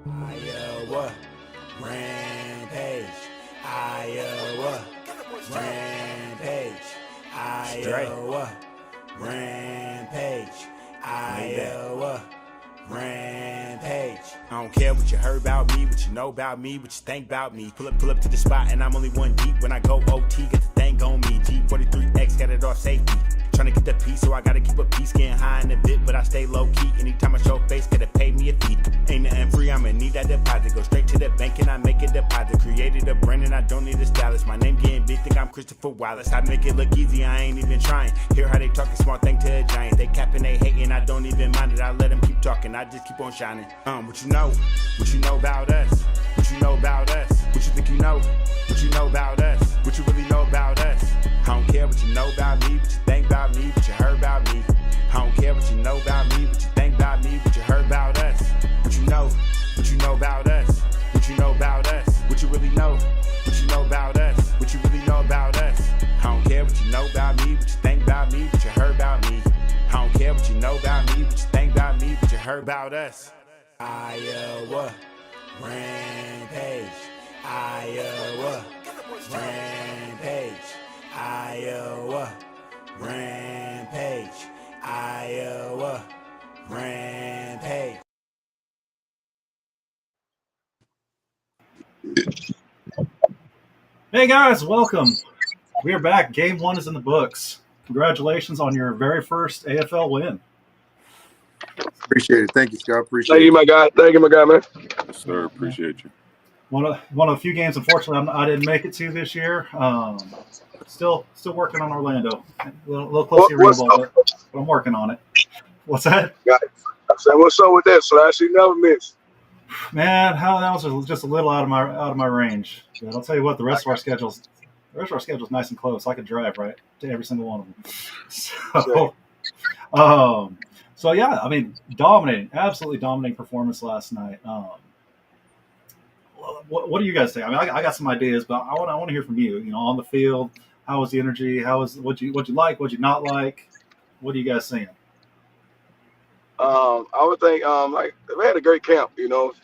Iowa, rampage. Iowa, rampage. Iowa, rampage. Iowa, rampage. I don't care what you heard about me, what you know about me, what you think about me. Pull up to the spot and I'm only one deep. When I go OT, get the thing on me. G43X, got it off safety. Tryna get the piece, so I gotta keep a piece. Getting high in the bit, but I stay low key. Anytime I show face, gotta pay me a fee. Ain't nothing free, I'ma need that deposit. Go straight to the bank and I make a deposit. Created a brand and I don't need a stylist. My name getting big, think I'm Christopher Wallace. I make it look easy, I ain't even trying. Hear how they talking, small thing to a giant. They capping, they hating, I don't even mind it. I let them keep talking, I just keep on shining. What you know? What you know about us? What you know about us? What you think you know? What you know about us? What you really know about us? I don't care what you know about me, what you think about me, what you heard about me. I don't care what you know about me, what you think about me, what you heard about us. What you know about us? What you know about us? What you really know? What you know about us? What you really know about us? I don't care what you know about me, what you think about me, what you heard about me. I don't care what you know about me, what you think about me, what you heard about us. Iowa, rampage. Iowa, rampage. Iowa, rampage. Iowa, rampage. Hey guys, welcome. We are back. Game 1 is in the books. congratulations on your very first AFL win. Appreciate it. Thank you, Scott. Appreciate Thank it. you, my guy. Thank you, my guy, man. Yes, sir. Appreciate you. One of the few games, unfortunately, I didn't make it to this year. Still working on Orlando. A little close to the arena What's ball, up, but I'm working on it. What's that? guy? I said, what's up with that? Slash, you never miss. Man, that was just a little out of my range. But I'll tell you what, the rest of our schedule's nice and close. I could drive right to every single one of them. So yeah, I mean, absolutely dominating performance last night. What do you guys think? I mean, I got some ideas, but I want to hear from you. You know, on the field, how was the energy? What you like? What you not like? What are you guys seeing? I would think like we had a great camp,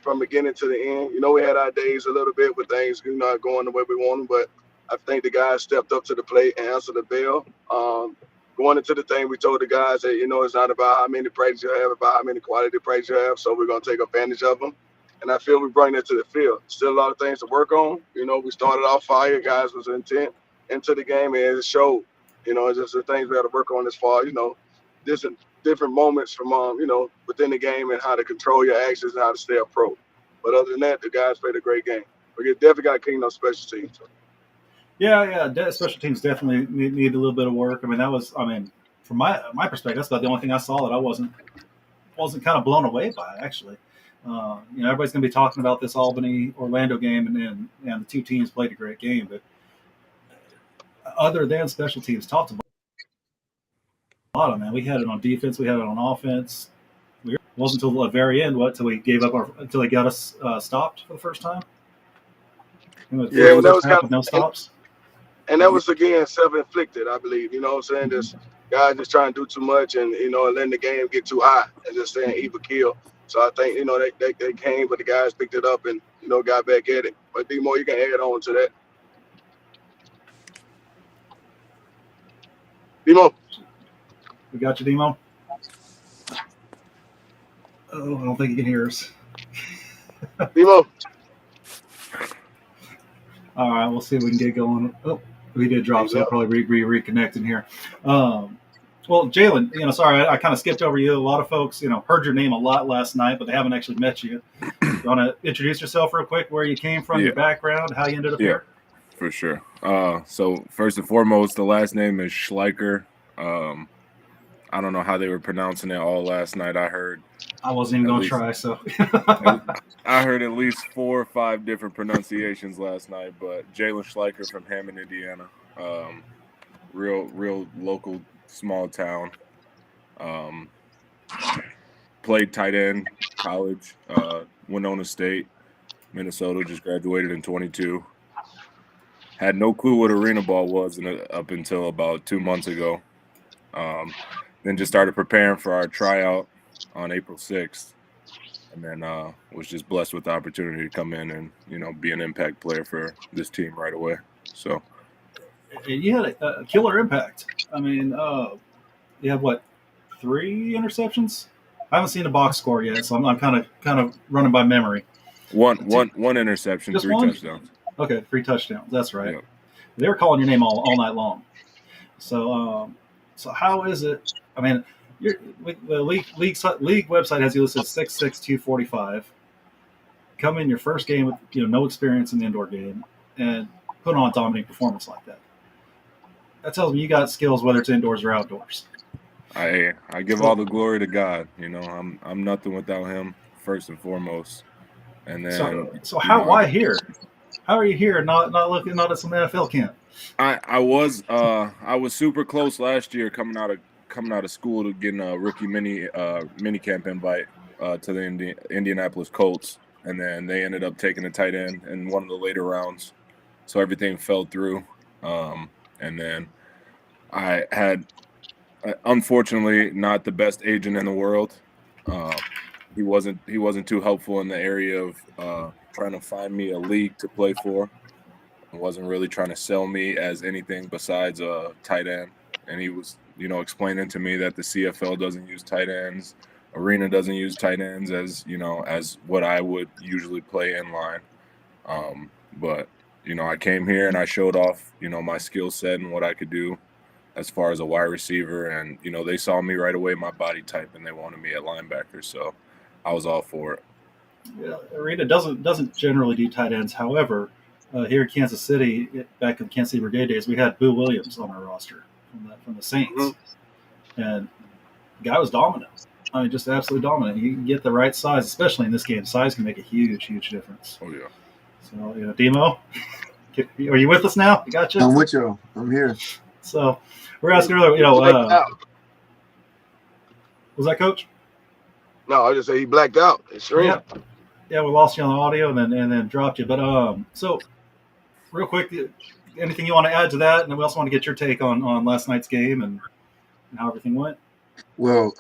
from beginning to the end. We had our days a little bit with things not going the way we wanted, but I think the guys stepped up to the plate and answered the bell. Going into the thing, we told the guys that it's not about how many praise you have, about how many quality praise you have. So we're gonna take advantage of them, and I feel we bring that to the field. Still a lot of things to work on. We started off fire, guys was intent into the game, and it showed. It's just the things we got to work on as far different moments from within the game and how to control your actions and how to stay a pro. But other than that, the guys played a great game. We definitely got to clean up special teams. Yeah. Special teams definitely need a little bit of work. I mean, from my perspective, that's about the only thing I saw that I wasn't kind of blown away by, actually. Everybody's going to be talking about this Albany Orlando game, and the two teams played a great game. But other than special teams, top to bottom, man, we had it on defense, we had it on offense. It wasn't until the very end, until we gave up until they got us stopped for the first time. Yeah, that was kind of no stops. And that was again self-inflicted, I believe. You know what I'm saying? This guys just trying to do too much and letting the game get too hot and just saying either kill. So I think they came, but the guys picked it up and got back at it. But D-Mo, you can add on to that. D-Mo. We got you, Demo. Oh, I don't think you can hear us. Demo. All right, we'll see if we can get going. Oh, we did drop, so we'll probably reconnecting here. Well, Jaylen, sorry, I kind of skipped over you. A lot of folks, heard your name a lot last night, but they haven't actually met you. You want to introduce yourself real quick, where you came from, your background, how you ended up here? For sure. So first and foremost, the last name is Schleicher. I don't know how they were pronouncing it all last night. I wasn't even going to try, so. I heard at least 4 or 5 different pronunciations last night, but Jaylen Schleicher from Hammond, Indiana. Real local, small town. Played tight end, college, Winona State, Minnesota, just graduated in 22. Had no clue what arena ball was up until about 2 months ago. Then just started preparing for our tryout on April 6th. And then was just blessed with the opportunity to come in and, be an impact player for this team right away. So you had a killer impact. I mean, you have 3 interceptions? I haven't seen the box score yet, so I'm kind of running by memory. One interception, just 3 touchdowns. Okay, 3 touchdowns. That's right. Yep. They were calling your name all night long. So how is it? I mean, the league website has you listed 6'6", 245. Come in your first game with no experience in the indoor game and put on a dominating performance like that. That tells me you got skills, whether it's indoors or outdoors. I give all the glory to God. I'm nothing without Him first and foremost. And then why here? How are you here? Not at some NFL camp. I was super close last year coming out of school to getting a rookie mini camp invite to the Indianapolis Colts, and then they ended up taking a tight end in one of the later rounds, so everything fell through. And then I had, unfortunately, not the best agent in the world. He wasn't too helpful in the area of trying to find me a league to play for. He wasn't really trying to sell me as anything besides a tight end. And he was, explaining to me that the CFL doesn't use tight ends, Arena doesn't use tight ends as what I would usually play in line. But I came here and I showed off, my skill set and what I could do. as far as a wide receiver. And, you know, they saw me right away, my body type, and they wanted me at linebacker. So I was all for it. Yeah, Arena doesn't generally do tight ends. However, here in Kansas City, back in the Kansas City Brigade days, we had Boo Williams on our roster from the Saints, and the guy was dominant. I mean, just absolutely dominant. You can get the right size, especially in this game. Size can make a huge difference. Oh, yeah. So, you know, Demo, are you with us now? You got you? I'm with you. I'm here. So, we're asking earlier, you know, was that Coach? No, I just say he blacked out. Yeah, we lost you on the audio and then dropped you. But so real quick, anything you want to add to that? And then we also want to get your take on last night's game and how everything went. Well,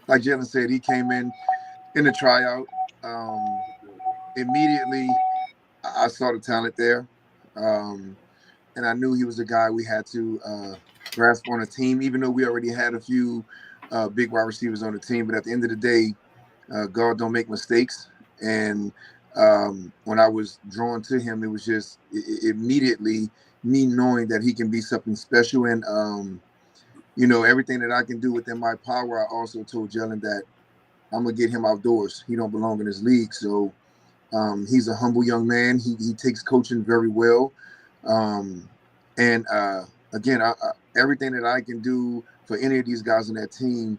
like Jaylen said, he came in the tryout. Immediately, I saw the talent there, and I knew he was a guy we had to grasp on a team, even though we already had a few big wide receivers on the team. But at the end of the day, God don't make mistakes. And when I was drawn to him, it was just immediately me knowing that he can be something special. And, you know, everything that I can do within my power, I also told Jaylen that I'm going to get him outdoors. He don't belong in this league. So he's a humble young man. He takes coaching very well. And again, everything that I can do for any of these guys on that team,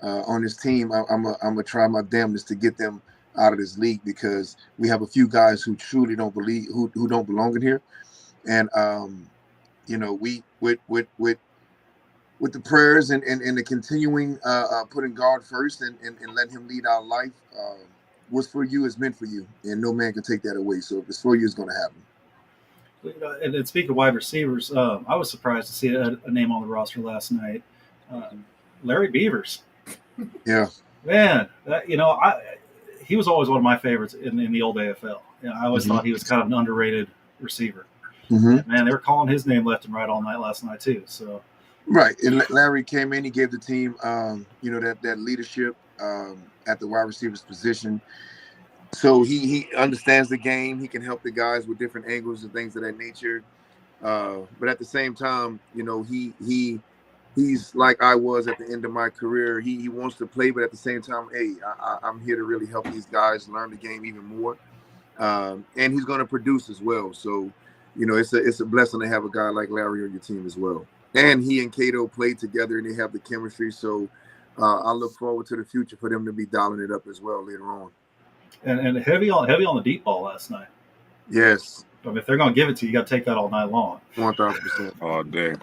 on this team, I'm gonna try my damnedest to get them out of this league, because we have a few guys who truly don't believe, who don't belong in here. And you know, we with the prayers and the continuing putting God first and letting him lead our life, what's for you is meant for you, and no man can take that away. So if it's for you, it's going to happen. And speaking of wide receivers, I was surprised to see a name on the roster last night, Larry Beavers. Yeah, man, you know, he was always one of my favorites in the old AFL. You know, I always thought he was kind of an underrated receiver. Man, they were calling his name left and right all night last night too. So right, and Larry came in, he gave the team, you know, that leadership at the wide receivers position. So he understands the game. He can help the guys with different angles and things of that nature. But at the same time, you know, he's like I was at the end of my career. He wants to play, but at the same time, hey, I'm here to really help these guys learn the game even more. And he's going to produce as well. So, you know, it's a blessing to have a guy like Larry on your team as well. And he and Cato played together, and they have the chemistry. So I look forward to the future for them to be dialing it up as well later on. And heavy on the deep ball last night. Yes. I mean, if they're going to give it to you, you got to take that all night long. 1,000%. Oh, dang.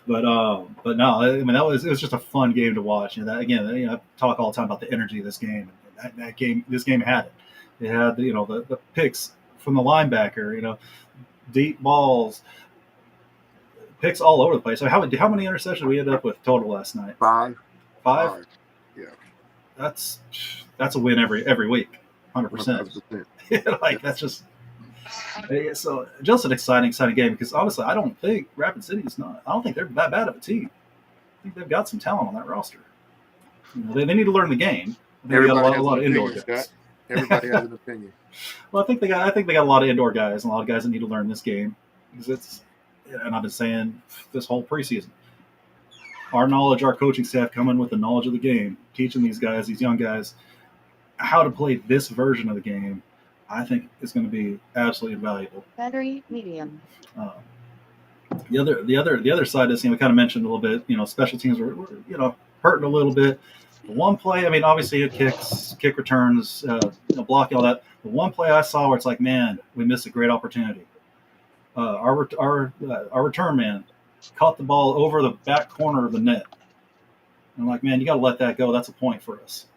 But no, I mean, it was just a fun game to watch. You know, that, again, you know, I talk all the time about the energy of this game. This game had it. It had the picks from the linebacker. You know, deep balls, picks all over the place. So how many interceptions did we end up with total last night? 5. Yeah. That's a win every week, 100%. Like that's just. So just an exciting game, because honestly, I don't think Rapid City I don't think they're that bad of a team. I think they've got some talent on that roster. You know, they need to learn the game. I think they got a lot of indoor guys. Scott. Everybody has an opinion. Well, I think they got a lot of indoor guys and a lot of guys that need to learn this game, because and I've been saying this whole preseason, our coaching staff coming with the knowledge of the game, teaching these young guys, how to play this version of the game, I think is going to be absolutely invaluable. Battery medium. The other side is, we kind of mentioned a little bit, special teams were hurting a little bit. The one play, I mean, obviously kick returns, blocking, all that. The one play I saw where it's like, man, we missed a great opportunity. Our return man caught the ball over the back corner of the net. I'm like, man, you got to let that go. That's a point for us.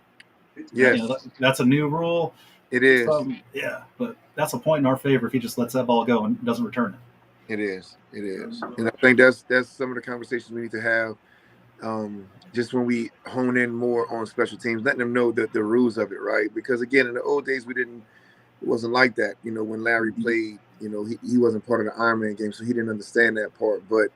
Yes. That's a new rule. It is. Yeah, but that's a point in our favor if he just lets that ball go and doesn't return it. It is. And I think that's some of the conversations we need to have, just when we hone in more on special teams, letting them know the rules of it, right? Because again, in the old days, it wasn't like that. When Larry played, he wasn't part of the Iron Man game, so he didn't understand that part. But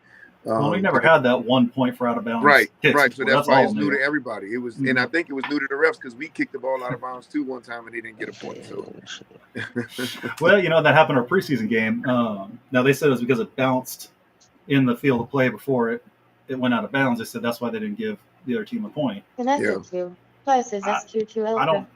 we never had that 1 point for out of bounds. Right. Hits. So that's why it's new to everybody. It was, and I think it was new to the refs, because we kicked the ball out of bounds too one time and they didn't get a point. So, well, that happened in our preseason game. Now they said it was because it bounced, in the field of play before it went out of bounds. They said that's why they didn't give the other team a point. Connected to. Tyus is SQ2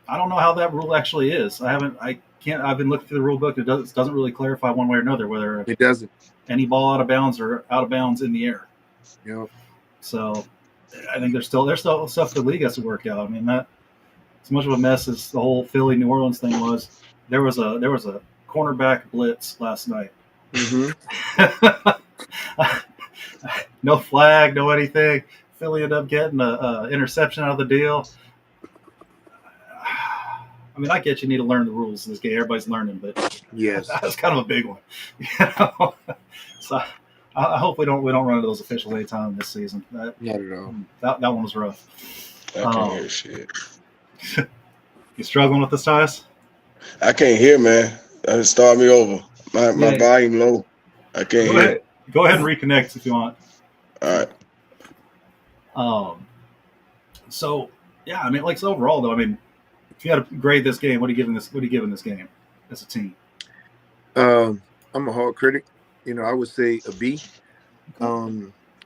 I don't know how that rule actually is. I've been looking through the rule book. It doesn't really clarify one way or another whether It doesn't. any ball out of bounds or out of bounds in the air. Yep. So I think there's still stuff the league has to work out. I mean, that as much of a mess as the whole Philly New Orleans thing was, there was a cornerback blitz last night. Mm-hmm. No flag, no anything. Philly ended up getting a interception out of the deal. I mean, I get you need to learn the rules of this game. Everybody's learning, but Yes. that was kind of a big one. So I hope we don't run into those officials anytime this season. Not at all. That one was rough. I can't hear shit. You struggling with this, Tyus? I can't hear, man. Start me over. My Yeah. volume low. I can't hear. Go ahead and reconnect if you want. All right. So yeah, I mean, like, so overall though, I mean, if you had to grade this game, what are you giving this game as a team? I'm a hard critic. I would say a B.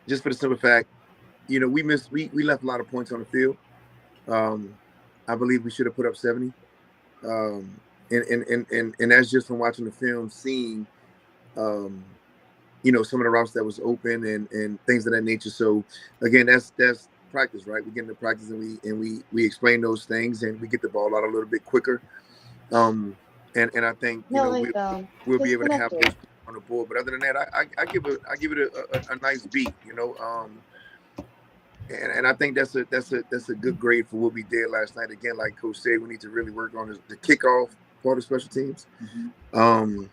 Just for the simple fact, we left a lot of points on the field. I believe we should have put up 70. And that's just from watching the film, seeing some of the routes that was open and things of that nature. So again, that's practice, right? We get into practice and we explain those things and we get the ball out a little bit quicker. And I think we'll be able to have those on the board. But other than that, I give it a nice B. And I think that's a good grade for what we did last night. Again, like Coach said, we need to really work on the kickoff part of special teams. Mm-hmm.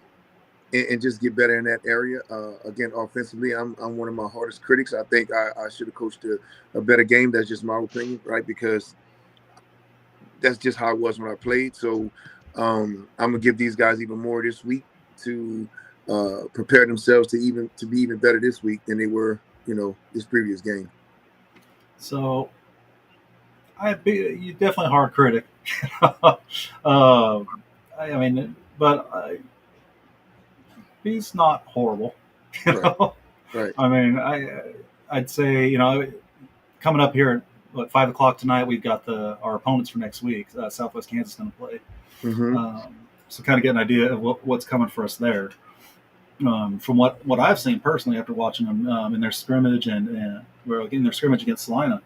And just get better in that area. Again, offensively, I'm one of my hardest critics. I think I should have coached a better game. That's just my opinion, right? Because that's just how it was when I played. So I'm gonna give these guys even more this week to prepare themselves to be even better this week than they were, this previous game. So you're definitely a hard critic. I mean, but he's not horrible. Right. I mean, I'd say, coming up here at 5 o'clock tonight, we've got our opponents for next week. Southwest Kansas going to play. Mm-hmm. So kind of get an idea of what's coming for us there. From what I've seen personally after watching them in their scrimmage and in their scrimmage against Salina,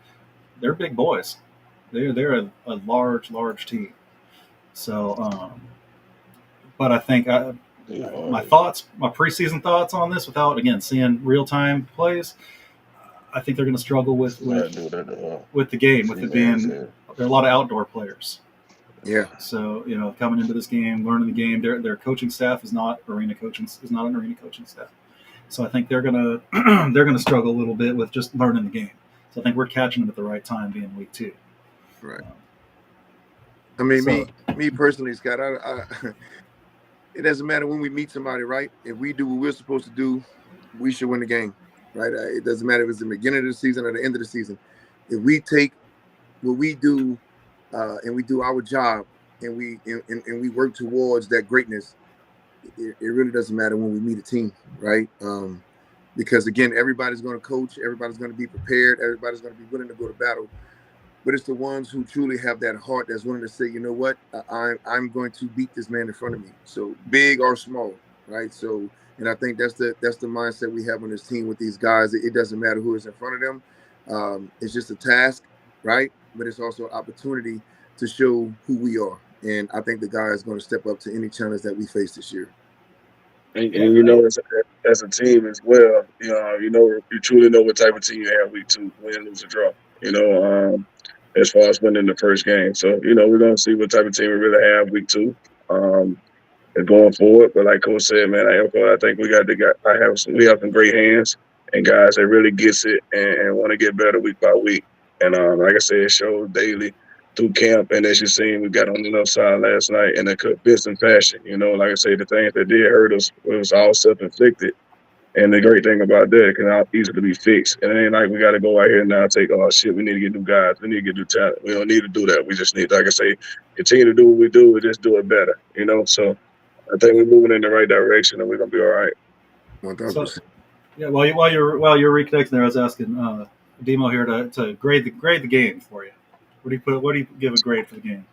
they're big boys. They're a large team. So, but I think my preseason thoughts on this, without again seeing real time plays, I think they're going to struggle with the game, with it being there are a lot of outdoor players. Yeah. So coming into this game, learning the game, their coaching staff is not an arena coaching staff. So I think they're gonna struggle a little bit with just learning the game. So I think we're catching them at the right time, being week 2. Right. I mean, me personally, Scott, it doesn't matter when we meet somebody, right? If we do what we're supposed to do, we should win the game, right? It doesn't matter if it's the beginning of the season or the end of the season. If we take what we do and we do our job and we work towards that greatness, it really doesn't matter when we meet a team, right? Because again, everybody's going to coach, everybody's going to be prepared, everybody's going to be willing to go to battle. But it's the ones who truly have that heart that's willing to say, you know what, I'm going to beat this man in front of me. So big or small, right? So, and I think that's the mindset we have on this team with these guys. It doesn't matter who is in front of them. It's just a task, right? But it's also an opportunity to show who we are. And I think the guy is going to step up to any challenge that we face this year. And as a team as well, you truly know what type of team you have week 2, win, lose, or draw. As far as winning the first game. So, we're going to see what type of team we really have week 2 and going forward. But like Coach said, man, I think we have some great hands and guys that really gets it and want to get better week by week. And like I said, it shows daily through camp. And as you've seen, we got on the left side last night in a consistent fashion. Like I say, the things that did hurt us, it was all self-inflicted. And the great thing about that, it can easily be fixed. And it ain't like we got to go out here and now take, oh, shit, we need to get new guys. We need to get new talent. We don't need to do that. We just need, like I say, continue to do what we do. We just do it better, So I think we're moving in the right direction and we're going to be all right. 1,000%. Yeah, while you're reconnecting there, I was asking Demo here to grade the game for you. What do you give a grade for the game?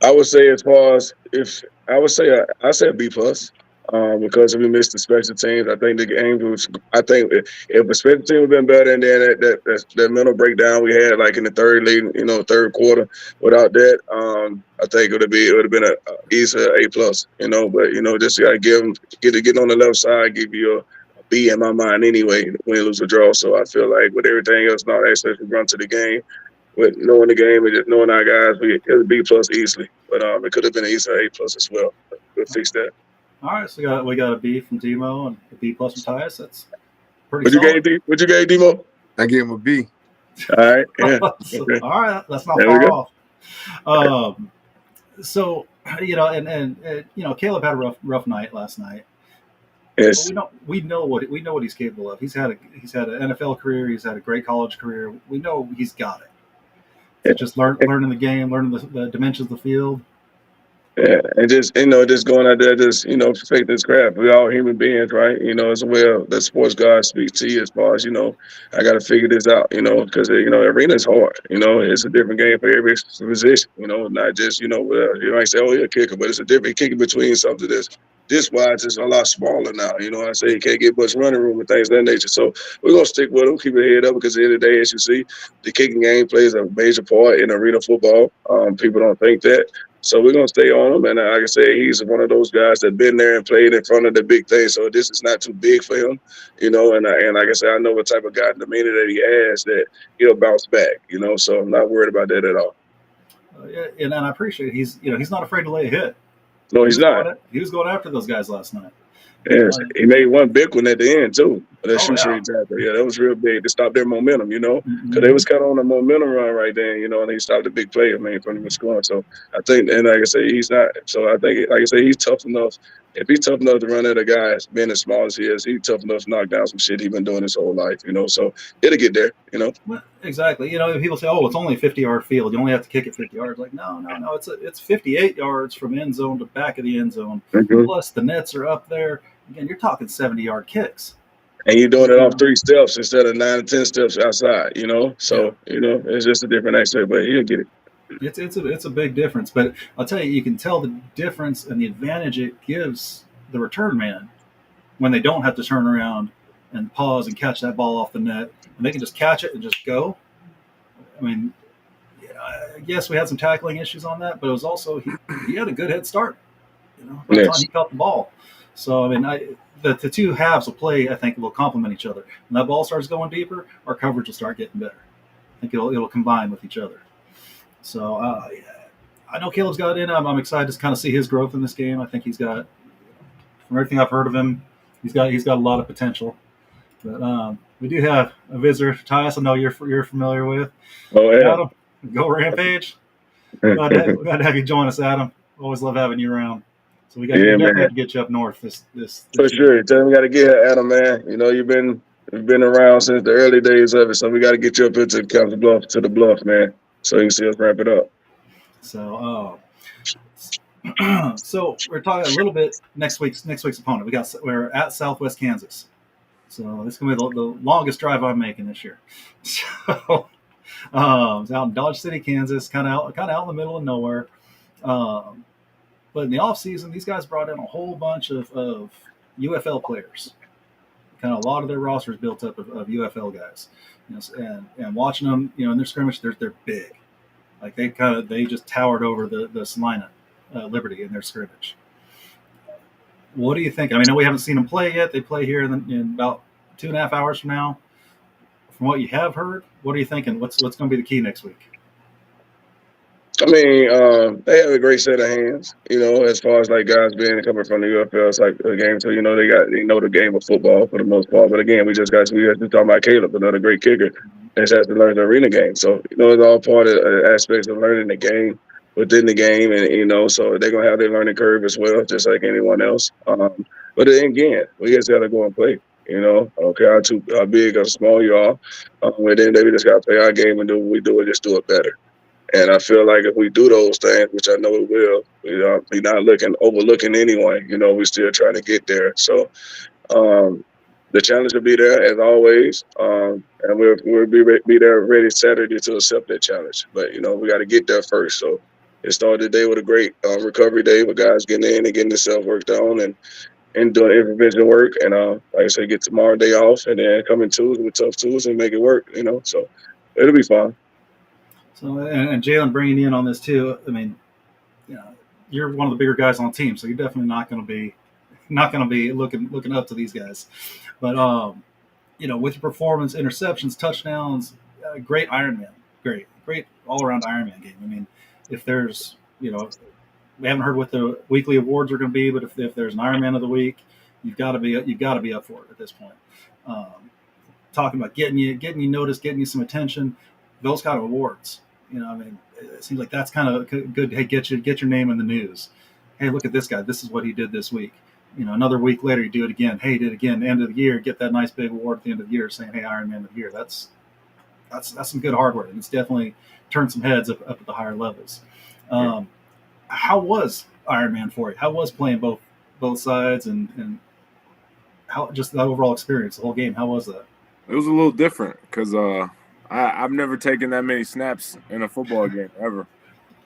I would say as far as if I would say I said B plus. Because we missed the special teams, I think the game was. I think if the special team had been better, and then that mental breakdown we had like in the third quarter, without that, I think it would have been a easy A plus, But just gotta get on the left side, give you a B in my mind anyway, win, lose, or draw. So I feel like with everything else, not aspects we run to the game with knowing the game and just knowing our guys, it was B plus easily. But it could have been an easy A plus as well. We'll fix that. All right, so we got a B from Demo and a B plus from Tyus. That's pretty What you solid. gave What you gave Demo? I gave him a B. All right, yeah. So, Okay. all right, that's not There we far go. off. So Caleb had a rough night last night. Yes. But we know what he's capable of. He's had an NFL career. He's had a great college career. We know he's got it. So just learning the game, learning the dimensions of the field. Yeah, and just going out there, just perfect this craft. We're all human beings, right? As well. The sports God speaks to you as far as I got to figure this out, because arena is hard. It's a different game for every position. Not just you might say, oh, you're a kicker, but it's a different kicking between something that's this wise is a lot smaller now. I say you can't get much running room and things of that nature. So we're gonna stick with them, keep your head up, because at the end of the day, as you see, the kicking game plays a major part in arena football. People don't think that. So we're gonna stay on him, and like I say, he's one of those guys that been there and played in front of the big thing. So this is not too big for him, And like I said, I know what type of guy, the demeanor that he has, that he'll bounce back. So I'm not worried about that at all. And I appreciate he's not afraid to lay a hit. No, he's not. He was going after those guys last night. Yes, he made one big one at the end too. That shoot yeah. tackle. Yeah, that was real big to stop their momentum, because they was kind of on a momentum run right there, and he stopped a big play, from him scoring. So I think, and like I say, he's not. So I think, like I say, he's tough enough. If he's tough enough to run at a guy being as small as he is, he's tough enough to knock down some shit he's been doing his whole life, So it'll get there, Well, exactly. People say, "Oh, it's only a 50-yard field. You only have to kick it 50 yards." Like, no. It's 58 yards from end zone to back of the end zone. Mm-hmm. Plus, the nets are up there. Again, you're talking 70-yard kicks. And you're doing it off 3 steps instead of 9 or 10 steps outside, So, it's just a different aspect, but he'll get it. It's a big difference. But I'll tell you can tell the difference and the advantage it gives the return man when they don't have to turn around and pause and catch that ball off the net. And they can just catch it and just go. I mean, yes, we had some tackling issues on that, but it was also he had a good head start. By the time he caught the ball. So I mean, the two halves will play. I think will complement each other. When that ball starts going deeper, our coverage will start getting better. I think it'll combine with each other. So I know Caleb's got in. I'm excited to kind of see his growth in this game. I think he's got, from everything I've heard of him, he's got a lot of potential. But we do have a visitor, Tyus. I know you're familiar with. Oh yeah. Adam, go Rampage. Glad to have you join us, Adam. Always love having you around. So we definitely have to get you up north this For sure. Tell me we got to get Adam, man. You've been around since the early days of it, so we got to get you up into Council Bluff, to the Bluff, man, so you can see us ramp it up. So, so we're talking a little bit next week's opponent. We're at Southwest Kansas, so this is gonna be the longest drive I'm making this year. So, it's out in Dodge City, Kansas, kind of out in the middle of nowhere. But in the offseason, these guys brought in a whole bunch of UFL players. Kind of a lot of their rosters built up of UFL guys. And watching them, in their scrimmage, they're big. Like they just towered over the Salina Liberty in their scrimmage. What do you think? I mean, we haven't seen them play yet. They play here in about 2.5 hours from now. From what you have heard, what are you thinking? What's going to be the key next week? I mean, they have a great set of hands, as far as like guys coming from the UFL. It's like a game, so they know the game of football for the most part. But again, we just talking about Caleb, another great kicker, and has to learn the arena game. So it's all part of aspects of learning the game within the game, and so they're gonna have their learning curve as well, just like anyone else. But then again, we just gotta go and play. I don't care how big or small you are. And then we just gotta play our game and do what we do and just do it better. And I feel like if we do those things, which I know we will, we're not overlooking anyone. We're still trying to get there. So the the challenge will be there as always, and we'll be there ready Saturday to accept that challenge. But we got to get there first. So it started the day with a great recovery day with guys getting in and getting themselves worked on and doing intervention work. And like I said, get tomorrow day off and then come in Tuesday with tough tools and make it work. So it'll be fun. So and Jaylen bringing you in on this too. I mean, you're one of the bigger guys on the team, so you're definitely not going to be looking up to these guys. But with your performance, interceptions, touchdowns, great Ironman, great all around Ironman game. I mean, if there's we haven't heard what the weekly awards are going to be, but if there's an Ironman of the week, you've got to be up for it at this point. Talking about getting you noticed, getting you some attention, those kind of awards. I mean, it seems like that's kind of good. Hey, get your name in the news. Hey, look at this guy. This is what he did this week. Another week later, you do it again. Hey, did it again. End of the year, get that nice big award at the end of the year, saying, "Hey, Ironman of the year." That's some good hardware, and it's definitely turned some heads up at the higher levels. How was Ironman for you? How was playing both sides, and how just the overall experience, the whole game? How was that? It was a little different because I've never taken that many snaps in a football game ever.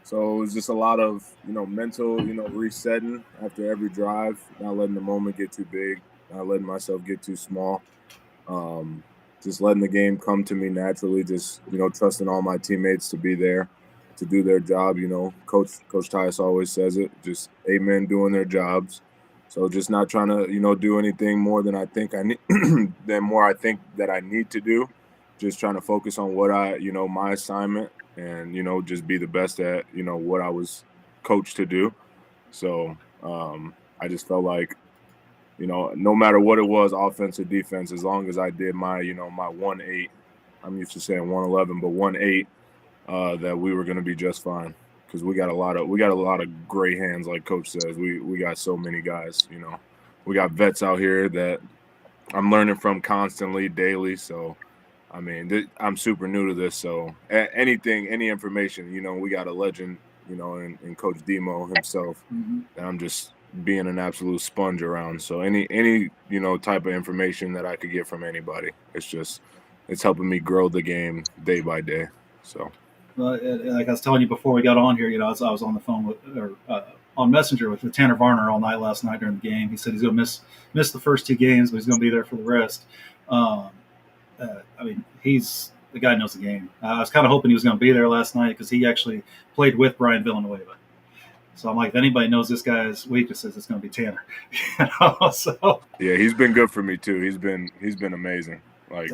So it was just a lot of, mental, resetting after every drive, not letting the moment get too big, not letting myself get too small. Just letting the game come to me naturally, just, trusting all my teammates to be there, to do their job. Coach Tyus always says it, just 8 men doing their jobs. So just not trying to, do anything more than I think I need, I think that I need to do. Just trying to focus on what my assignment and, just be the best at, what I was coached to do. So I just felt like, no matter what it was, offense or defense, as long as I did my, my 1-8, I'm used to saying 1-11, but 1-8, that we were going to be just fine. Because we got a lot of great hands, like Coach says. We got so many guys. We got vets out here that I'm learning from constantly, daily. So, I mean, I'm super new to this. So, any information, we got a legend, in Coach Demo himself. And I'm just being an absolute sponge around. So, any type of information that I could get from anybody, it's helping me grow the game day by day. So. Like I was telling you before we got on here, I was on the phone on Messenger with Tanner Varner all night last night during the game. He said he's going to miss the first 2 games, but he's going to be there for the rest. I mean, the guy knows the game. I was kind of hoping he was going to be there last night because he actually played with Brian Villanueva. So I'm like, if anybody knows this guy's weaknesses, it's going to be Tanner. So yeah, he's been good for me too. He's been amazing. Like.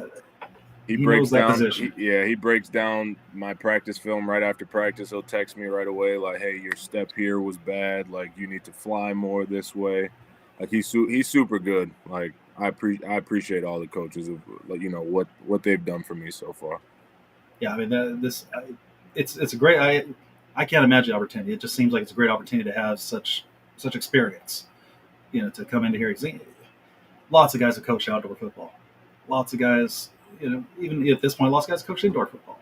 He breaks down. He breaks down my practice film right after practice. He'll text me right away, like, "Hey, your step here was bad. Like, you need to fly more this way." Like, he's super good. Like, I appreciate all the coaches of, like, what they've done for me so far. Yeah, I mean, it's a great. I can't imagine the opportunity. It just seems like it's a great opportunity to have such experience. To come into here. Lots of guys have coached outdoor football. Lots of guys. Even at this point, lots of guys coach indoor football.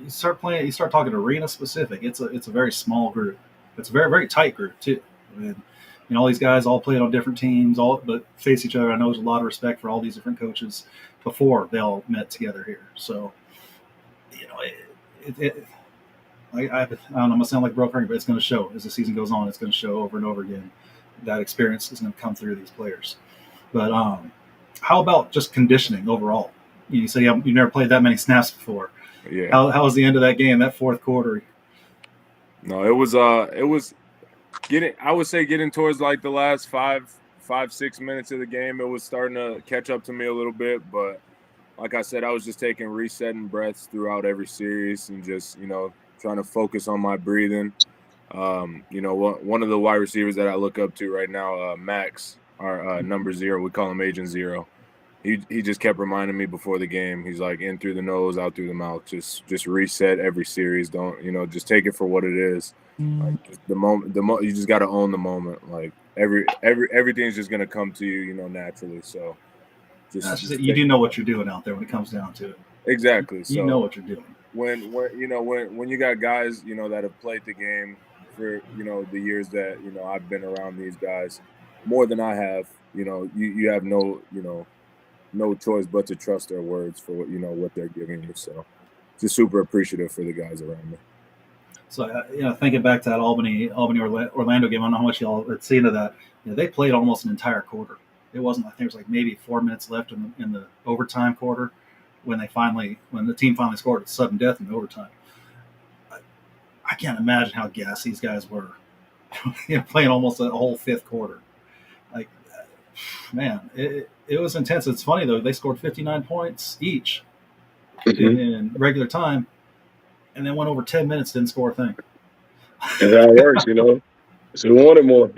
You start talking arena specific. It's a very small group. It's a very, very tight group too. I mean, all these guys all played on different teams, but face each other. I know there's a lot of respect for all these different coaches before they all met together here. So, I don't know, I'm gonna sound like a broken record, but it's going to show as the season goes on. It's going to show over and over again. That experience is going to come through these players. But how about just conditioning overall? You say you never played that many snaps before. Yeah. How was the end of that game, that fourth quarter? No, it was getting towards like the last 5-6 minutes of the game. It was starting to catch up to me a little bit, but like I said, I was just taking resetting breaths throughout every series and just, trying to focus on my breathing. One of the wide receivers that I look up to right now, Max, our number 0, we call him Agent 0. He just kept reminding me before the game. He's like, in through the nose, out through the mouth. Just reset every series. Don't, just take it for what it is. Like, just the moment, you just got to own the moment. Like everything's just gonna come to you, naturally. So just you do know what you're doing out there when it comes down to it. Exactly. You know what you're doing. When you got guys, that have played the game for, the years that, I've been around these guys more than I have, you have no choice but to trust their words for what they're giving you. So just super appreciative for the guys around me. So thinking back to that Albany Orlando game, I don't know how much y'all had seen of that. They played almost an entire quarter. It wasn't. I think it was like maybe 4 minutes left in the overtime quarter when the team finally scored. It's sudden death in overtime. I can't imagine how gassed these guys were, playing almost a whole fifth quarter. Like, man, it was intense. It's funny though; they scored 59 points each in regular time, and then went over 10 minutes, didn't score a thing. And how it works, So we wanted more,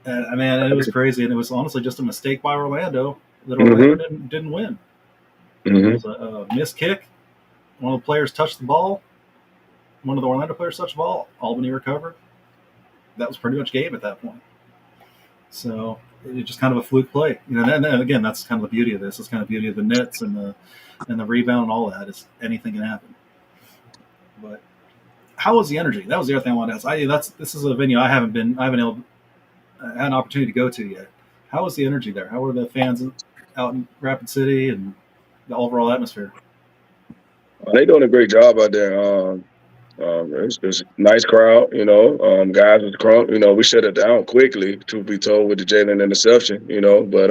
And it was crazy, and it was honestly just a mistake by Orlando that Orlando didn't win. It was a missed kick. One of the players touched the ball. One of the Orlando players touched the ball. Albany recovered. That was pretty much game at that point. So it was just kind of a fluke play. And again, that's kind of the beauty of this. It's kind of the beauty of the Nets and the rebound and all that. Is anything can happen. But how was the energy? That was the other thing I wanted to ask. This is a venue I haven't had an opportunity to go to yet. How was the energy there? How were the fans out in Rapid City and the overall atmosphere? They doing a great job out there. It's a nice crowd, guys was crunk. We shut it down quickly, truth be told, with the Jaylen interception, but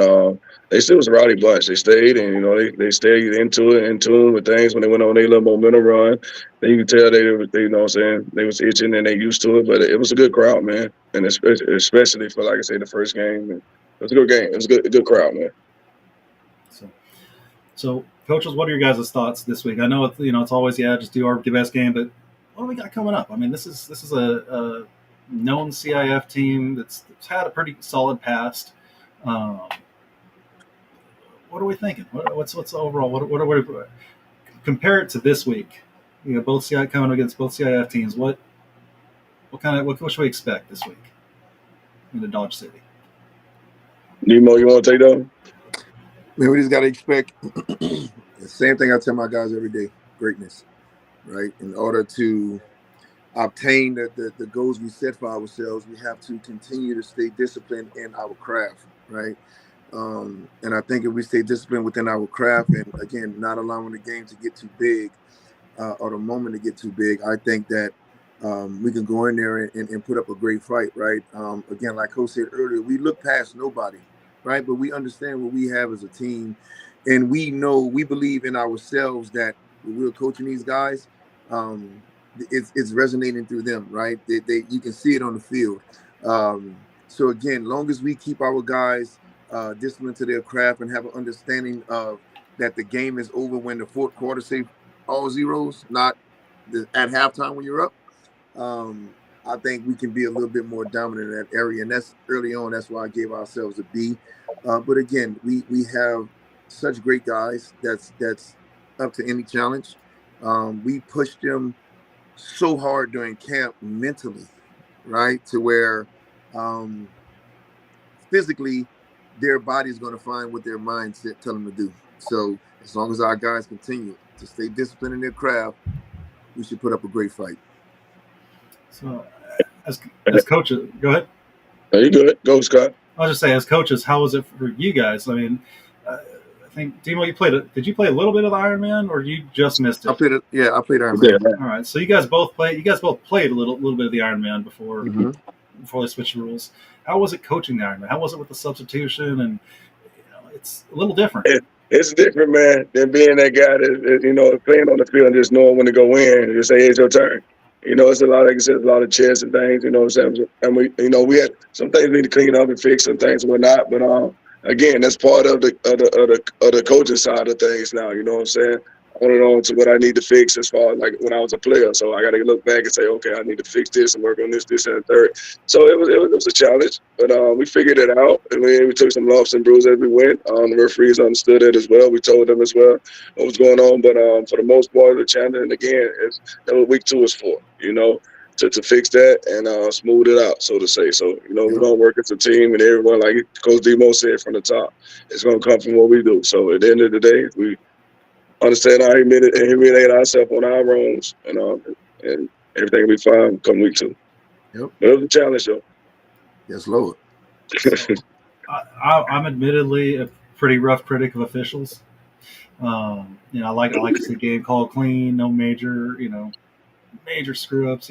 they still was a rowdy bunch. They stayed and, they stayed in tune with things when they went on their little momentum run. Then you can tell they was itching and they used to it, but it was a good crowd, man. And especially for, like I say, the first game. It was a good game. It was a good crowd, man. So coaches, what are your guys' thoughts this week? I know it's always just do our best game, but what do we got coming up? I mean, this is a known CIF team that's had a pretty solid past. What are we thinking? What's overall? What are we compare it to this week? Both CIF coming against both CIF teams. What should we expect this week in the Dodge City? Nemo, you want to take that? Man, we just got to expect the same thing I tell my guys every day: greatness. Right? In order to obtain the goals we set for ourselves, we have to continue to stay disciplined in our craft, right? And I think if we stay disciplined within our craft and, again, not allowing the game to get too big or the moment to get too big, I think that we can go in there and put up a great fight, right? Again, like Coach said earlier, we look past nobody, right? But we understand what we have as a team, and we believe in ourselves that when we're coaching these guys, it's resonating through them, right? You can see it on the field. So again, long as we keep our guys disciplined to their craft and have an understanding of that the game is over when the fourth quarter say all zeros, not at halftime when you're up. I think we can be a little bit more dominant in that area, and that's early on. That's why I gave ourselves a B. But again, we have such great guys that's up to any challenge. We pushed them so hard during camp mentally, right? To where physically their body's going to find what their mindset tell them to do. So as long as our guys continue to stay disciplined in their craft, we should put up a great fight. So as coaches, go ahead. Are you good? Go, Scott. I'll just say, as coaches, how was it for you guys? I mean, I think Demo, did you play a little bit of the Ironman, or you just missed it? I played Ironman. Yeah. All right, so you guys both played a little bit of the Ironman before they switched the rules. How was it coaching the Ironman? How was it with the substitution? And it's a little different. It's different, man, than being that guy that playing on the field and just knowing when to go in and just say, "Hey, it's your turn." It's a lot, like I said, a lot of chess and things, what I'm saying? And we had some things we need to clean up and fix, some things and whatnot. But again, that's part of the coaching side of things now, you know what I'm saying? Holding on to what I need to fix as far as like when I was a player. So I got to look back and say, okay, I need to fix this and work on this, and the third. So it was a challenge, but we figured it out. And we took some lumps and bruises as we went. The referees understood it as well. We told them as well what was going on. But for the most part, the challenge, and again, that's what week 2 is for, to fix that and smooth it out, so to say. So, we're going to work as a team, and everyone, like Coach Demo said from the top, it's going to come from what we do. So at the end of the day, we understand how humiliate ourselves on our wrongs, and everything will be fine come week 2. Yep. But it was a challenge, though. Yes, Lord. I'm admittedly a pretty rough critic of officials. I like to see the game called clean, no major screw ups.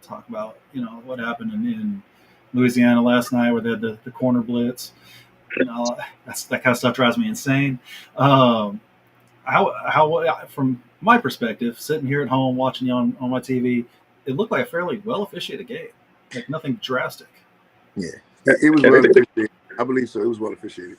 Talk about what happened in Louisiana last night where they had the corner blitz. That kind of stuff drives me insane. Um, how from my perspective, sitting here at home watching you on my TV, it looked like a fairly well officiated game, like nothing drastic. Yeah, it was And well they, officiated. I believe so. It was well officiated.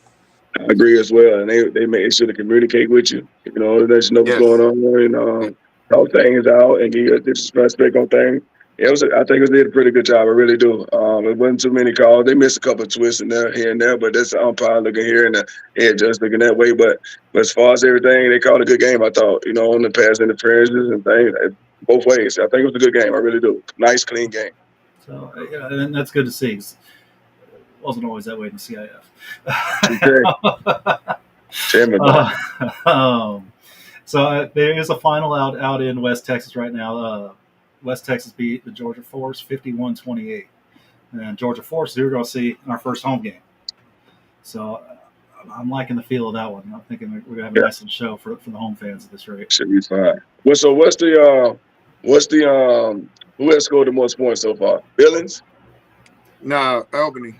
I agree as well. And they made sure to communicate with you, let you know what's going Yes. on and talk things out and give you a disrespect on things. Yeah, I think they did a pretty good job. I really do. It wasn't too many calls. They missed a couple of twists in there, here and there, but that's the umpire looking here and the head just looking that way. But as far as everything, they called a good game, I thought, on the pass interferences and things, both ways. I think it was a good game. I really do. Nice, clean game. So and that's good to see. It wasn't always that way in the CIF. Okay. Tell me about it. So there is a final out in West Texas right now. West Texas beat the Georgia Force 51-28. And Georgia Force, who we're going to see in our first home game. So I'm liking the feel of that one. I'm thinking we're going to have a nice little show for the home fans at this rate. Should be fine. So what's the who has scored the most points so far? Billings? Nah, Albany.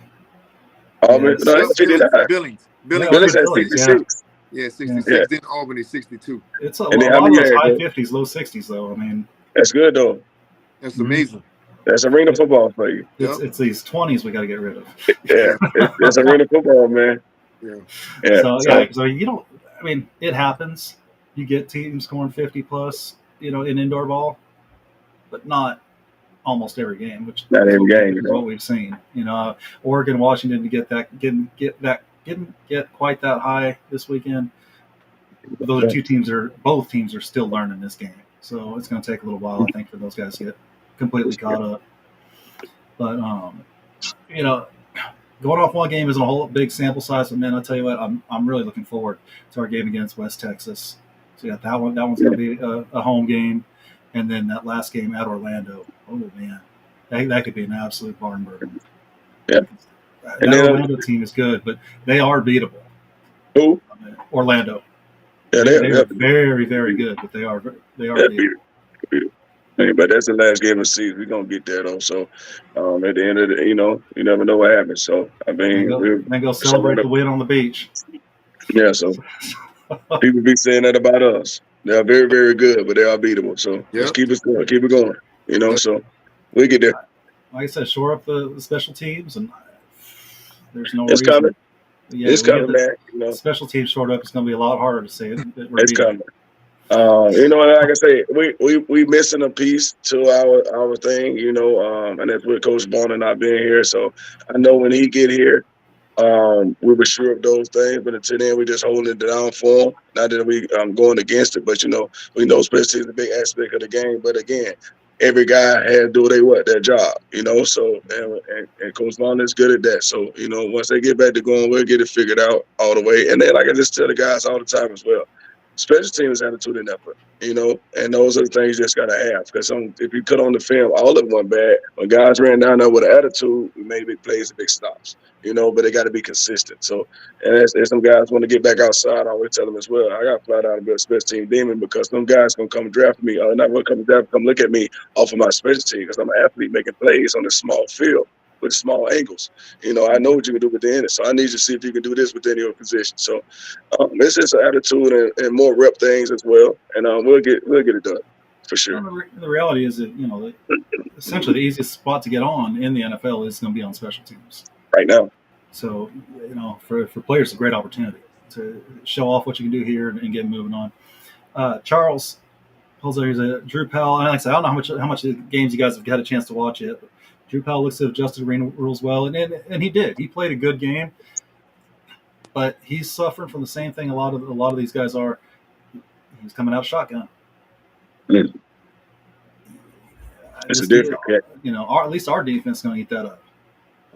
Albany? Yes. No, that's 59. Billings. Billings has 66. Yeah, 66. Yeah. Then Albany 62. It's a And then how lot of many those high yards? 50s, low 60s, though. I mean, That's good though. That's amazing. That's arena football for you. it's these 20s we got to get rid of. Yeah, it's arena football, man. Yeah. So you don't. I mean, it happens. You get teams scoring 50 plus, in indoor ball, but not almost every game. Which Not every game, is what we've seen. Oregon, Washington didn't get quite that high this weekend. But those both teams are still learning this game, so it's going to take a little while, I think, for those guys to get completely caught up. But going off one game isn't a whole big sample size, but man, I'll tell you what, I'm really looking forward to our game against West Texas. So yeah, that one's going to be a home game, and then that last game at Orlando. Oh man, that could be an absolute barn burner. Yeah, that Orlando team is good, but they are beatable. Who? Orlando. Yeah, they are very, very good, but they are beatable. But that's the last game of the season. We're gonna get there though. So at the end of the, you never know what happens. So I mean, then go celebrate the win on the beach. Yeah. So people be saying that about us. They are very, very good, but they are beatable. So just keep it going. So we get there. Like I said, shore up the special teams, and there's no reason. Coming. Yeah, it's coming, man. Special teams short up. It's going to be a lot harder to say it. It's coming. Like I say, we missing a piece to our thing, and that's with Coach Bond and I being here. So I know when he get here, we were sure of those things, but until then, we just holding it down for him. Not that we going against it, but we know special is a big aspect of the game. But again, every guy has to do their job, So and Coach Bond is good at that. So once they get back to going, we'll get it figured out all the way. And then, like I just tell the guys all the time as well. Special teams attitude and effort, and those are the things you just got to have. Because if you cut on the film, all of them went bad. When guys ran down there with an attitude, we made big plays and big stops, but they got to be consistent. So, and as some guys want to get back outside, I always tell them as well, I got flat out to be a special team demon because some guys going to come draft me, or not going to come draft, come look at me off of my special team because I'm an athlete making plays on a small field with small angles. I know what you can do within it. So I need you to see if you can do this within your position. So it's just an attitude and more rep things as well. And we'll get it done for sure. Well, the reality is that, essentially the easiest spot to get on in the NFL is going to be on special teams. Right now. So, for players, it's a great opportunity to show off what you can do here and get moving on. Charles pulls out here, Drew Powell. And like I said, I don't know how much of the games you guys have had a chance to watch yet, but Drew Powell looks to have adjusted arena rules well, and he did. He played a good game, but he's suffering from the same thing a lot of these guys are. He's coming out shotgun. Mm. It's a different cat. At least our defense is going to eat that up.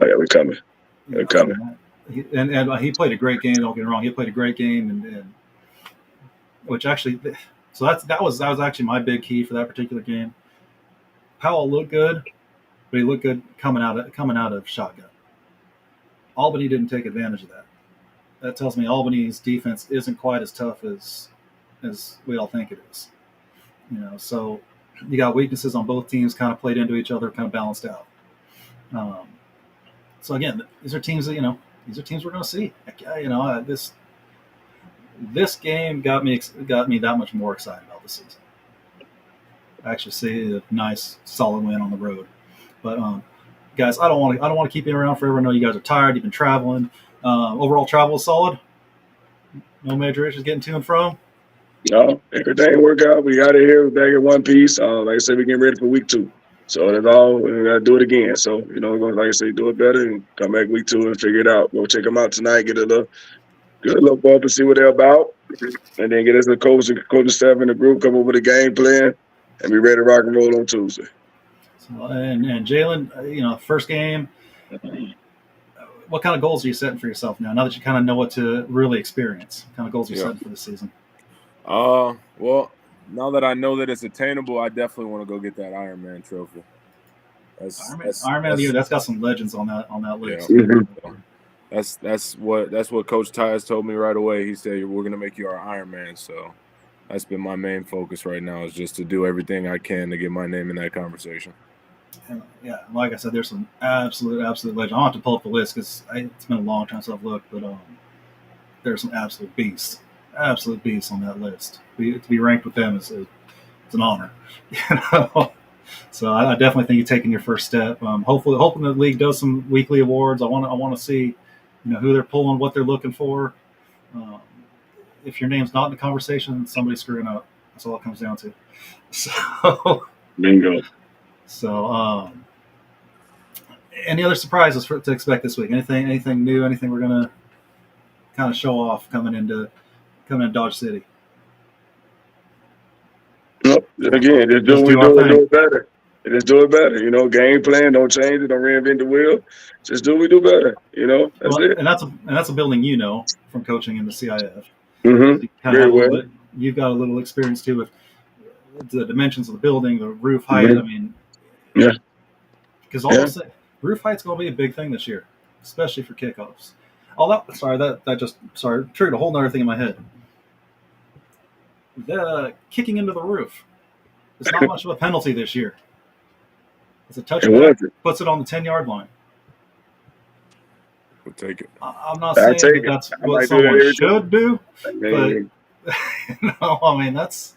Oh yeah, we're coming. We're coming. And he played a great game. Don't get me wrong. He played a great game, and which actually, so that was actually my big key for that particular game. Powell looked good. But he looked good coming out of shotgun. Albany didn't take advantage of that. That tells me Albany's defense isn't quite as tough as we all think it is. So you got weaknesses on both teams, kind of played into each other, kind of balanced out. So again, these are teams that these are teams we're going to see. This game got me that much more excited about the season. I actually see a nice solid win on the road. But guys, I don't want to keep you around forever. I know you guys are tired. You've been traveling. Overall travel is solid. No major issues getting to and from. No, everything worked out. We got it here. We're back in one piece. Like I said, we're getting ready for week 2. So that's all. We got to do it again. So, we're going to, like I say, do it better and come back week 2 and figure it out. Go check them out tonight, get a little bump and see what they're about. And then get us the coaching staff in the group, come up with a game plan, and be ready to rock and roll on Tuesday. So, and Jaylen, first game, what kind of goals are you setting for yourself now that you kind of know what to really experience? What kind of goals are you setting for the season? Well, now that I know that it's attainable, I definitely want to go get that Ironman trophy. Ironman of the Year. That's got some legends on that list. Yeah. Mm-hmm. That's what Coach Tyus told me right away. He said, we're going to make you our Ironman. So that's been my main focus right now, is just to do everything I can to get my name in that conversation. Yeah, like I said, there's some absolute legends. I'll have to pull up the list because it's been a long time since I've looked, but there's some absolute beasts on that list. To be ranked with them is an honor. So I definitely think you're taking your first step. Hoping the league does some weekly awards. I want to see who they're pulling, what they're looking for. If your name's not in the conversation, somebody's screwing up. That's all it comes down to. So bingo. So any other surprises to expect this week? Anything new? Anything we're gonna kind of show off coming into Dodge City? Nope. Again, just do it better. Just do it better. Game plan, don't change it, don't reinvent the wheel. Just do what we do better. That's it. And that's a building from coaching in the CIF. Mm-hmm. Very well. You've got a little experience too with the dimensions of the building, the roof height. Mm-hmm. I mean, yeah. Because roof height's going to be a big thing this year, especially for kickoffs. That triggered a whole nother thing in my head. The kicking into the roof is not much of a penalty this year. It's a touchback, puts it on the 10-yard line. We'll take it. I'm not saying that's what someone should do, but I mean that's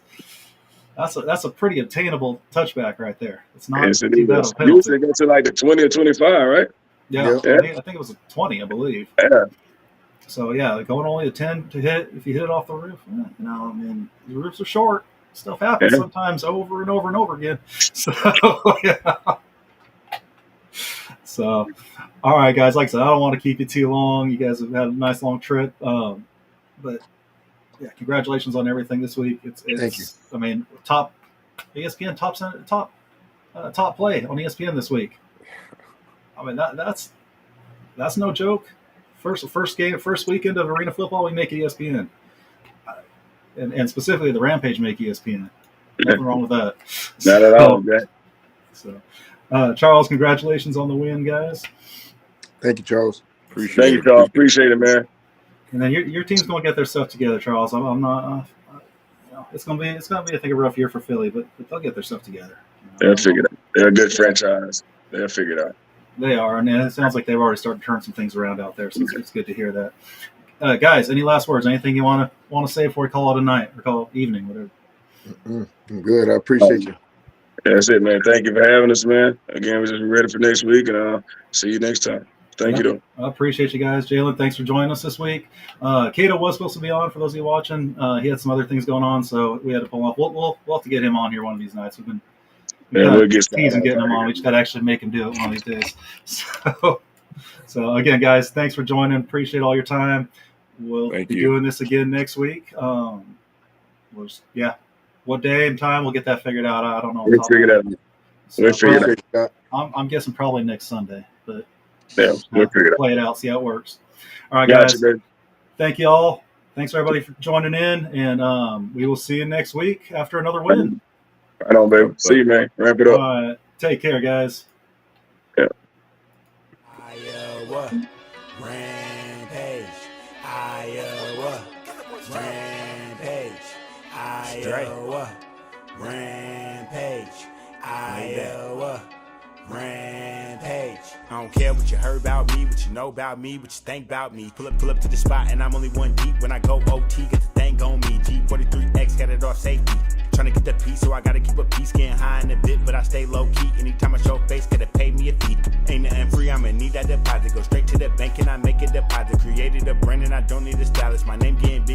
a pretty attainable touchback right there. It's not too bad of a penalty. Usually go to like the 20 or 25, right? Yeah. I think it was a 20, I believe. Yeah. So yeah, going only a 10 to hit if you hit it off the roof. I mean, the roofs are short. Stuff happens sometimes over and over and over again. So yeah. So, all right, guys. Like I said, I don't want to keep you too long. You guys have had a nice long trip. But yeah, congratulations on everything this week. Thank you. I mean, top ESPN top play on ESPN this week. I mean that's no joke. First weekend of arena football, we make ESPN, and specifically the Rampage make ESPN. Nothing wrong with that. Not at all. Okay. So, Charles, congratulations on the win, guys. Thank you, Charles. Thank you, Charles. Appreciate it, man. And then your team's going to get their stuff together, Charles. I'm not. It's going to be I think a rough year for Philly, but they'll get their stuff together. They'll figure it out. They're a good franchise. They'll figure it out. They are, and it sounds like they've already started to turn some things around out there. So it's good to hear that. Guys, any last words? Anything you want to say before we call it a night or call it evening, whatever? I'm good. I appreciate you. That's it, man. Thank you for having us, man. Again, we're just ready for next week, and I'll see you next time. Thank you, though. I appreciate you guys. Jaylen, thanks for joining us this week. Cato was supposed to be on, for those of you watching. He had some other things going on, so we had to pull off. We'll have to get him on here one of these nights. We'll get teasing getting him on. We just got to actually make him do it one of these days. So again, guys, thanks for joining. Appreciate all your time. We'll be doing this again next week. What day and time, we'll get that figured out. I don't know. We'll figure it out. We'll figure it out. I'm guessing probably next Sunday, but yeah, we'll figure it out. Play it out, see how it works. All right, guys. Thank you all. Thanks everybody for joining in, and we will see you next week after another win. Right on, baby. See you, man. Wrap it up. All right. Take care, guys. Yeah. Iowa, Rampage, Iowa. Rampage, Iowa. Rampage, Iowa. Rampage. I don't care what you heard about me, what you know about me, what you think about me. Pull up to the spot and I'm only one deep. When I go OT, get the thing on me. G43X got it off safety. Tryna get the piece, so I gotta keep a piece. Getting high in a bit, but I stay low key. Anytime I show face, gotta pay me a fee. Ain't nothing free, I'ma need that deposit. Go straight to the bank and I make a deposit. Created a brand and I don't need a stylist. My name getting big.